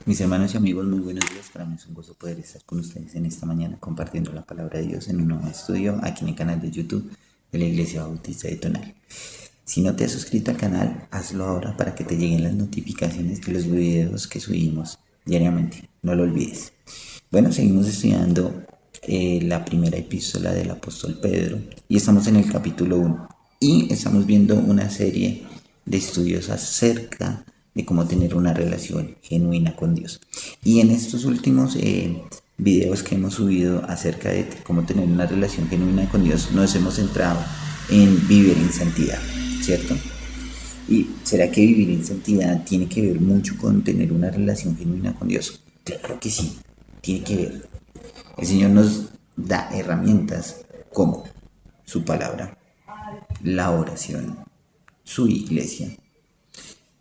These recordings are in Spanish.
Mis hermanos y amigos, muy buenos días. Para mí es un gozo poder estar con ustedes en esta mañana compartiendo la palabra de Dios en un nuevo estudio aquí en el canal de YouTube de la Iglesia Bautista de Tonal. Si no te has suscrito al canal, hazlo ahora para que te lleguen las notificaciones de los videos que subimos diariamente. No lo olvides. Bueno, seguimos estudiando la primera epístola del apóstol Pedro y estamos en el capítulo 1 y estamos viendo una serie de estudios acerca de cómo tener una relación genuina con Dios. Y en estos últimos videos que hemos subido acerca de cómo tener una relación genuina con Dios, nos hemos centrado en vivir en santidad, ¿cierto? ¿Y será que vivir en santidad tiene que ver mucho con tener una relación genuina con Dios? Claro que sí, tiene que ver. El Señor nos da herramientas como su palabra, la oración, su iglesia.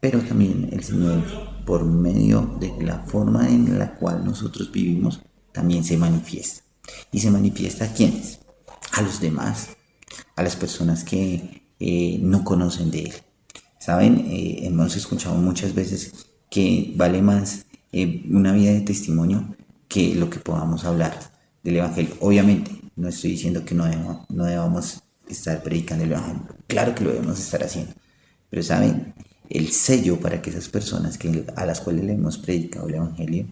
Pero también el Señor, por medio de la forma en la cual nosotros vivimos, también se manifiesta. ¿Y se manifiesta a quiénes? A los demás, a las personas que no conocen de Él. ¿Saben? Hemos escuchado muchas veces que vale más una vida de testimonio que lo que podamos hablar del Evangelio. Obviamente, no estoy diciendo que no debamos estar predicando el Evangelio. Claro que lo debemos estar haciendo. Pero ¿saben? El sello para que esas personas a las cuales le hemos predicado el Evangelio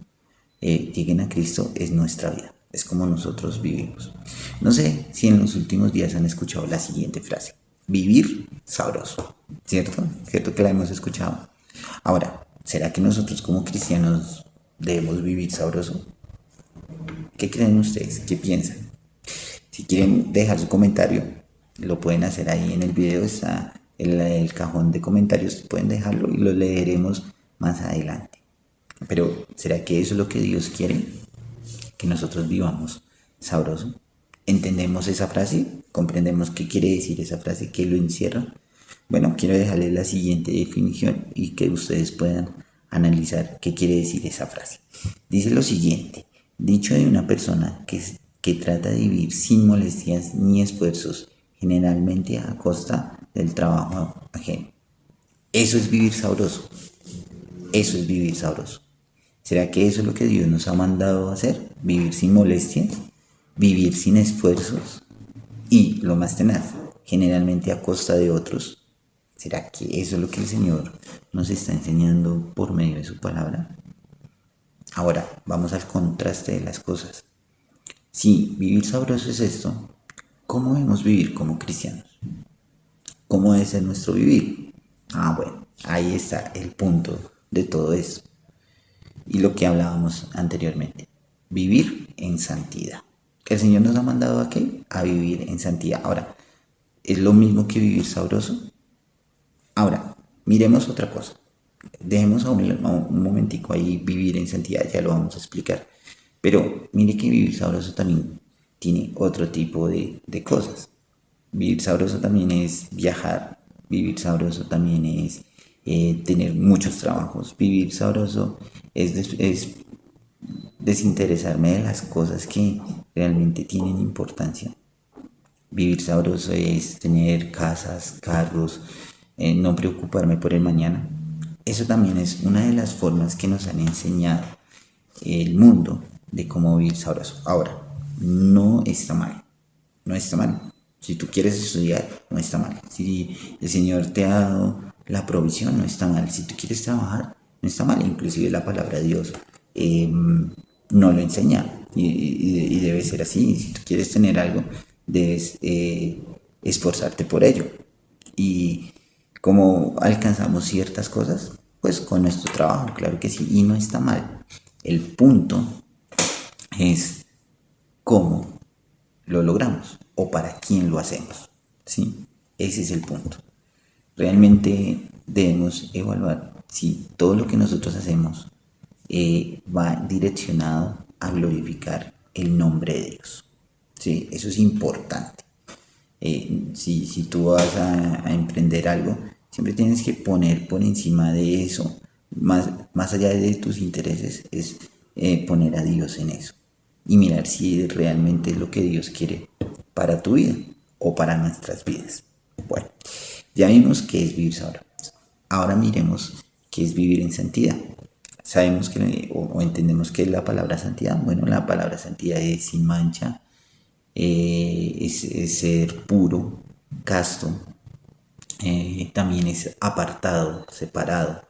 lleguen a Cristo es nuestra vida. Es como nosotros vivimos. No sé si en los últimos días han escuchado la siguiente frase: vivir sabroso. ¿Cierto? ¿Cierto que la hemos escuchado? Ahora, ¿será que nosotros como cristianos debemos vivir sabroso? ¿Qué creen ustedes? ¿Qué piensan? Si quieren dejar su comentario, lo pueden hacer ahí en el video. Está en el cajón de comentarios, pueden dejarlo y lo leeremos más adelante. Pero ¿será que eso es lo que Dios quiere? Que nosotros vivamos sabroso. ¿Entendemos esa frase? ¿Comprendemos qué quiere decir esa frase? ¿Qué lo encierra? Bueno, quiero dejarles la siguiente definición y que ustedes puedan analizar qué quiere decir esa frase. Dice lo siguiente: dicho de una persona que trata de vivir sin molestias ni esfuerzos, generalmente a costa del trabajo ajeno. Eso es vivir sabroso. Eso es vivir sabroso. ¿Será que eso es lo que Dios nos ha mandado a hacer? Vivir sin molestias, vivir sin esfuerzos y, lo más tenaz, generalmente a costa de otros. ¿Será que eso es lo que el Señor nos está enseñando por medio de su palabra? Ahora, vamos al contraste de las cosas. Si vivir sabroso es esto, ¿cómo debemos vivir como cristianos? ¿Cómo debe ser nuestro vivir? Bueno, ahí está el punto de todo esto. Y lo que hablábamos anteriormente, vivir en santidad. El Señor nos ha mandado ¿a qué? A vivir en santidad. Ahora, ¿es lo mismo que vivir sabroso? Ahora, miremos otra cosa. Dejemos a un momentico ahí vivir en santidad, ya lo vamos a explicar. Pero mire que vivir sabroso también tiene otro tipo de cosas. Vivir sabroso también es viajar. Vivir sabroso también es tener muchos trabajos. Vivir sabroso es desinteresarme de las cosas que realmente tienen importancia. Vivir sabroso es tener casas, carros, no preocuparme por el mañana. Eso también es una de las formas que nos han enseñado el mundo de cómo vivir sabroso. Ahora, no está mal. No está mal. Si tú quieres estudiar, no está mal. Si el Señor te ha dado la provisión, no está mal. Si tú quieres trabajar, no está mal. Inclusive la palabra de Dios no lo enseña y debe ser así. Si tú quieres tener algo, debes esforzarte por ello. Y como alcanzamos ciertas cosas, pues con nuestro trabajo, claro que sí, y no está mal. El punto es cómo lo logramos o para quién lo hacemos, ¿sí? Ese es el punto. Realmente debemos evaluar si todo lo que nosotros hacemos va direccionado a glorificar el nombre de Dios, ¿sí? Eso es importante. Si tú vas a emprender algo, siempre tienes que poner por encima de eso, más allá de tus intereses, es poner a Dios en eso y mirar si realmente es lo que Dios quiere para tu vida o para nuestras vidas. Bueno, ya vimos qué es vivir sabroso. Ahora miremos qué es vivir en santidad. sabemos que, o entendemos que es la palabra santidad. Bueno, la palabra santidad es sin mancha, es ser puro, casto, también es apartado, separado.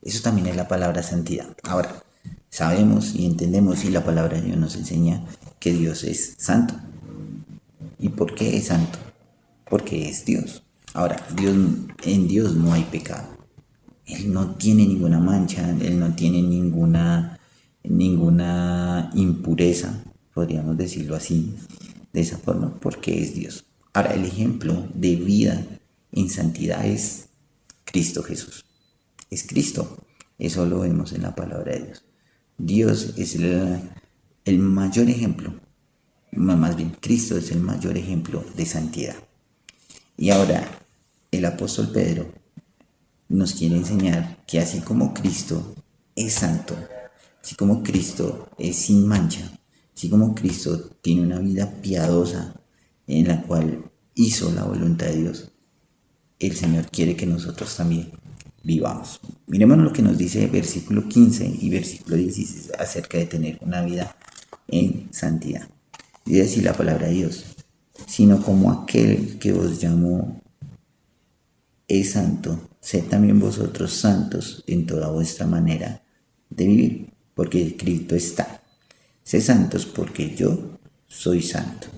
Eso también es la palabra santidad. Ahora, sabemos y entendemos y la palabra de Dios nos enseña que Dios es santo. ¿Y por qué es santo? Porque es Dios. Ahora, en Dios no hay pecado. Él no tiene ninguna mancha, Él no tiene ninguna impureza, podríamos decirlo así, de esa forma, porque es Dios. Ahora, el ejemplo de vida en santidad es Cristo Jesús. Es Cristo. Eso lo vemos en la palabra de Dios. Dios es el mayor ejemplo, más bien Cristo es el mayor ejemplo de santidad. Y ahora el apóstol Pedro nos quiere enseñar que así como Cristo es santo, así como Cristo es sin mancha, así como Cristo tiene una vida piadosa en la cual hizo la voluntad de Dios, el Señor quiere que nosotros también vivamos. Miremos lo que nos dice versículo 15 y versículo 16 acerca de tener una vida en santidad. Dice así la palabra de Dios: sino como aquel que os llamó es santo, sed también vosotros santos en toda vuestra manera de vivir, porque escrito está: sed santos porque yo soy santo.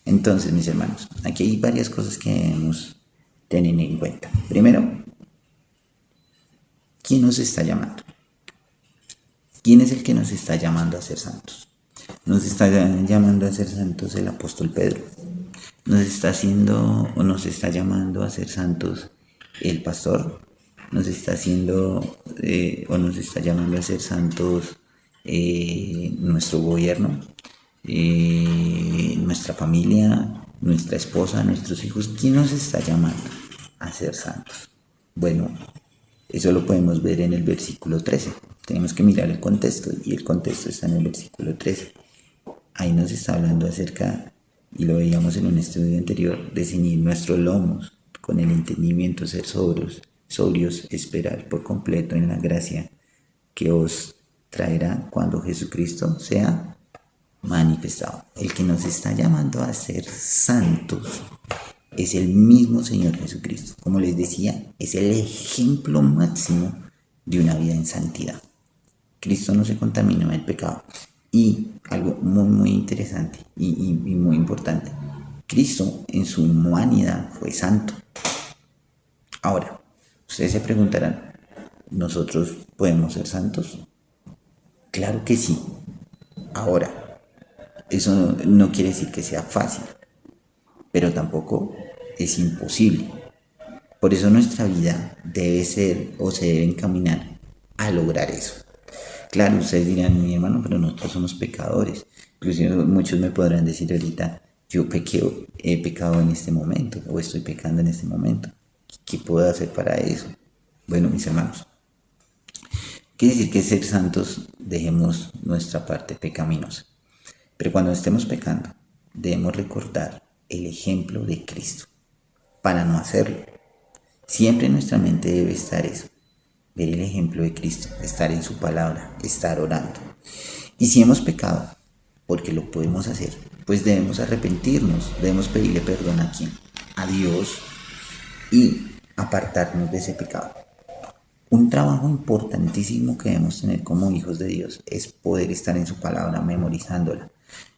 Entonces, mis hermanos, aquí hay varias cosas que debemos tener en cuenta. Primero, ¿quién nos está llamando? ¿Quién es el que nos está llamando a ser santos? Nos está llamando a ser santos el apóstol Pedro. Nos está llamando a ser santos el pastor. Nos está llamando a ser santos nuestro gobierno, nuestra familia, nuestra esposa, nuestros hijos. ¿Quién nos está llamando a ser santos? Bueno, eso lo podemos ver en el versículo 13. Tenemos que mirar el contexto, y el contexto está en el versículo 13. Ahí nos está hablando acerca, y lo veíamos en un estudio anterior, de ceñir nuestros lomos con el entendimiento, ser sobrios, esperar por completo en la gracia que os traerá cuando Jesucristo sea manifestado. El que nos está llamando a ser santos es el mismo Señor Jesucristo. Como les decía, es el ejemplo máximo de una vida en santidad. Cristo no se contaminó del pecado. Y algo muy, muy interesante y muy importante: Cristo en su humanidad fue santo. Ahora, ustedes se preguntarán, ¿nosotros podemos ser santos? Claro que sí. Ahora, eso no quiere decir que sea fácil, pero tampoco es imposible. Por eso nuestra vida debe ser o se debe encaminar a lograr eso. Claro, ustedes dirán: mi hermano, pero nosotros somos pecadores. Inclusive muchos me podrán decir ahorita: yo he pecado en este momento, o estoy pecando en este momento. ¿Qué puedo hacer para eso? Bueno, mis hermanos, quiere decir que ser santos dejemos nuestra parte pecaminosa. Pero cuando estemos pecando, debemos recordar el ejemplo de Cristo para no hacerlo. Siempre en nuestra mente debe estar eso: ver el ejemplo de Cristo, estar en su palabra, estar orando. Y si hemos pecado, porque lo podemos hacer, pues debemos arrepentirnos, debemos pedirle perdón a quién, a Dios, y apartarnos de ese pecado. Un trabajo importantísimo que debemos tener como hijos de Dios es poder estar en su palabra, memorizándola.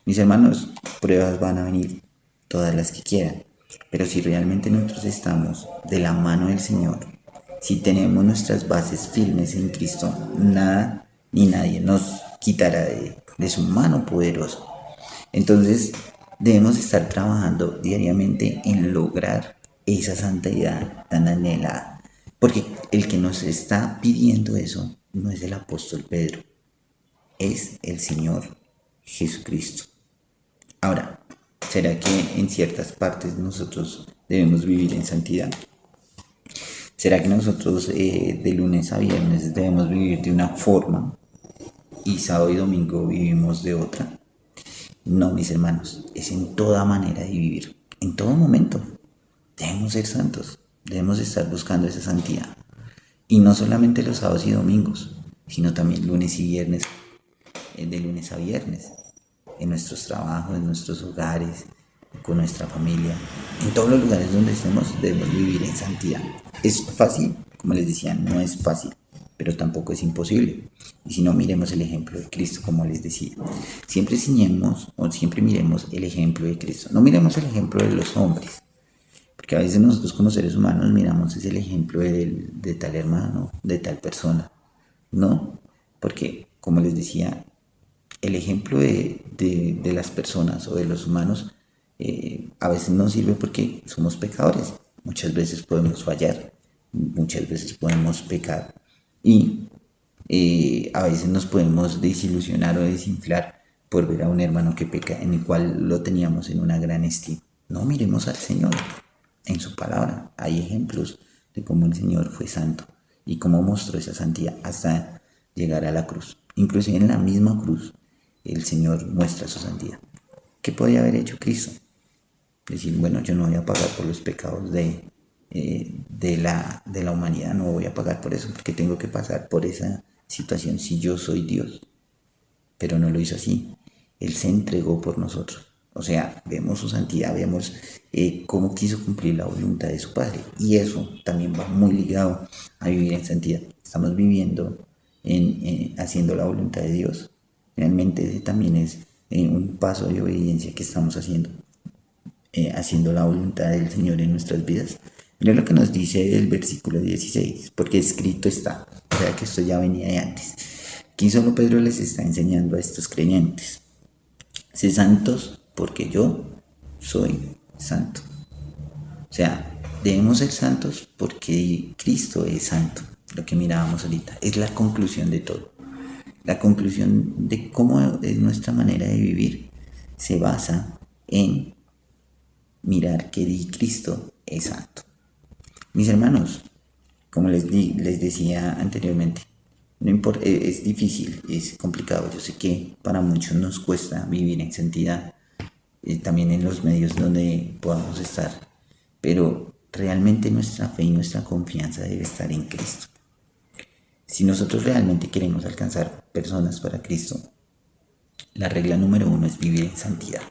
Mis hermanos, pruebas van a venir, todas las que quieran, pero si realmente nosotros estamos de la mano del Señor, si tenemos nuestras bases firmes en Cristo, nada ni nadie nos quitará de su mano poderosa. Entonces debemos estar trabajando diariamente en lograr esa santidad tan anhelada, porque el que nos está pidiendo eso no es el apóstol Pedro, es el Señor Jesucristo. Ahora, ¿será que en ciertas partes nosotros debemos vivir en santidad? ¿Será que nosotros de lunes a viernes debemos vivir de una forma y sábado y domingo vivimos de otra? No, mis hermanos, es en toda manera de vivir, en todo momento. Debemos ser santos, debemos estar buscando esa santidad. Y no solamente los sábados y domingos, sino también lunes y viernes, de lunes a viernes, en nuestros trabajos, en nuestros hogares, con nuestra familia, en todos los lugares donde estemos debemos vivir en santidad. ¿Es fácil? Como les decía, no es fácil, pero tampoco es imposible. Y si no, miremos el ejemplo de Cristo, como les decía. Siempre ciñemos o siempre miremos el ejemplo de Cristo. No miremos el ejemplo de los hombres, porque a veces nosotros como seres humanos miramos es el ejemplo de tal hermano, de tal persona. No, porque como les decía, el ejemplo de las personas o de los humanos a veces no sirve porque somos pecadores. Muchas veces podemos fallar, muchas veces podemos pecar y a veces nos podemos desilusionar o desinflar por ver a un hermano que peca en el cual lo teníamos en una gran estima. No, miremos al Señor en su palabra. Hay ejemplos de cómo el Señor fue santo y cómo mostró esa santidad hasta llegar a la cruz. Inclusive en la misma cruz el Señor muestra su santidad. ¿Qué podía haber hecho Cristo? Decir, bueno, yo no voy a pagar por los pecados de la humanidad, no voy a pagar por eso porque tengo que pasar por esa situación si yo soy Dios. Pero no lo hizo así. Él se entregó por nosotros. O sea, vemos su santidad, vemos cómo quiso cumplir la voluntad de su Padre. Y eso también va muy ligado a vivir en santidad. Estamos viviendo haciendo la voluntad de Dios. Realmente también es un paso de obediencia que estamos haciendo. Haciendo la voluntad del Señor en nuestras vidas. Mira lo que nos dice el versículo 16, porque escrito está. O sea que esto ya venía de antes. Aquí solo Pedro les está enseñando a estos creyentes. Sé santos porque yo soy santo. O sea, debemos ser santos porque Cristo es santo. Lo que mirábamos ahorita es la conclusión de todo. La conclusión de cómo es nuestra manera de vivir se basa en mirar que Cristo es santo. Mis hermanos, como les decía anteriormente, no importa, es difícil, es complicado. Yo sé que para muchos nos cuesta vivir en santidad, también en los medios donde podamos estar, pero realmente nuestra fe y nuestra confianza debe estar en Cristo. Si nosotros realmente queremos alcanzar personas para Cristo, la regla número 1 es vivir en santidad.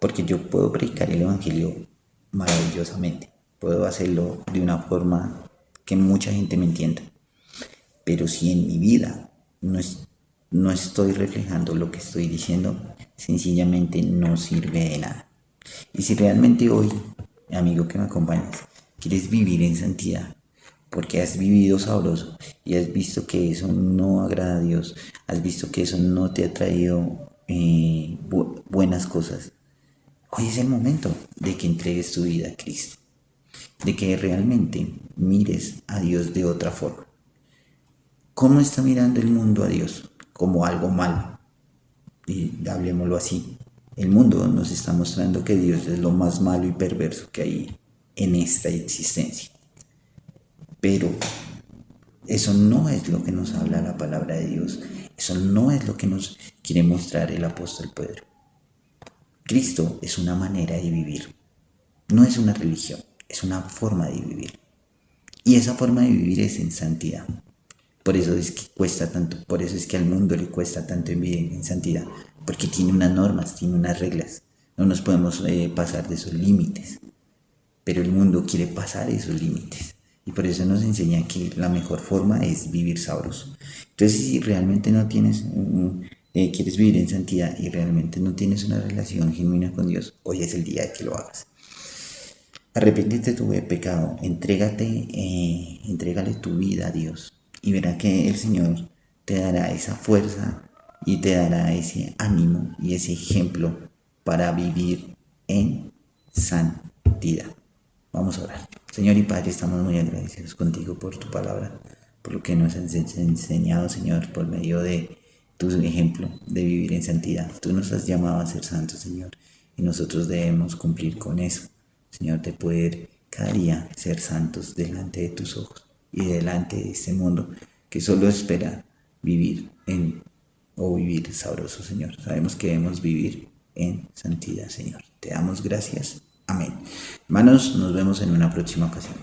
Porque yo puedo predicar el Evangelio maravillosamente, puedo hacerlo de una forma que mucha gente me entienda, pero si en mi vida no estoy reflejando lo que estoy diciendo, sencillamente no sirve de nada. Y si realmente hoy, amigo que me acompañas, quieres vivir en santidad, porque has vivido sabroso y has visto que eso no agrada a Dios, has visto que eso no te ha traído buenas cosas, hoy es el momento de que entregues tu vida a Cristo, de que realmente mires a Dios de otra forma. ¿Cómo está mirando el mundo a Dios? Como algo malo. Y hablemoslo así. El mundo nos está mostrando que Dios es lo más malo y perverso que hay en esta existencia. Pero eso no es lo que nos habla la palabra de Dios. Eso no es lo que nos quiere mostrar el apóstol Pedro. Cristo es una manera de vivir. No es una religión, es una forma de vivir. Y esa forma de vivir es en santidad. Por eso es que cuesta tanto, por eso es que al mundo le cuesta tanto vivir en santidad, porque tiene unas normas, tiene unas reglas. No nos podemos pasar de esos límites, pero el mundo quiere pasar esos límites. Y por eso nos enseña que la mejor forma es vivir sabroso. Entonces, si realmente no tienes, quieres vivir en santidad y realmente no tienes una relación genuina con Dios, hoy es el día de que lo hagas. Arrepiéntete de tu pecado, entrégale tu vida a Dios y verá que el Señor te dará esa fuerza y te dará ese ánimo y ese ejemplo para vivir en santidad. Vamos a orar. Señor y Padre, estamos muy agradecidos contigo por tu palabra, por lo que nos has enseñado, Señor, por medio de tu ejemplo de vivir en santidad. Tú nos has llamado a ser santos, Señor, y nosotros debemos cumplir con eso. Señor, de poder cada día ser santos delante de tus ojos y delante de este mundo que solo espera vivir vivir sabroso, Señor. Sabemos que debemos vivir en santidad, Señor. Te damos gracias. Amén. Hermanos, nos vemos en una próxima ocasión.